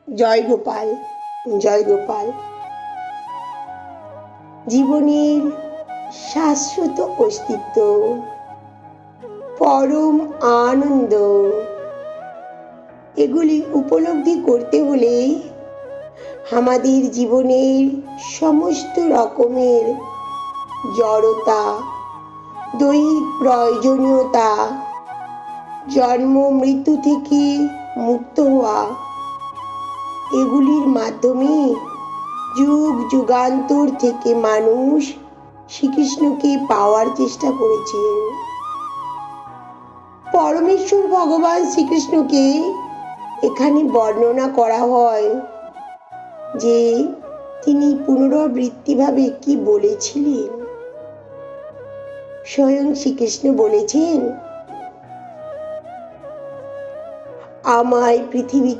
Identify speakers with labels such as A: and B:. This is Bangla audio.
A: জয় গোপাল, জয় গোপাল। জীবনের শাশ্বত অস্তিত্ব, পরম আনন্দ, এগুলি উপলব্ধি করতে হলে আমাদের জীবনের সমস্ত রকমের জড়তা, দৈহিক প্রয়োজনীয়তা, জন্ম মৃত্যু থেকে মুক্ত হওয়া, এগুলির মাধ্যমে যুগ যুগান্তর থেকে মানুষ শ্রীকৃষ্ণকে পাওয়ার চেষ্টা করেছেন। পরমেশ্বর ভগবান শ্রীকৃষ্ণকে এখানে বর্ণনা করা হয় যে তিনি পুনরাবৃত্তিভাবে কি বলেছিলেন। স্বয়ং শ্রীকৃষ্ণ বলেছেন, আমায় পৃথিবী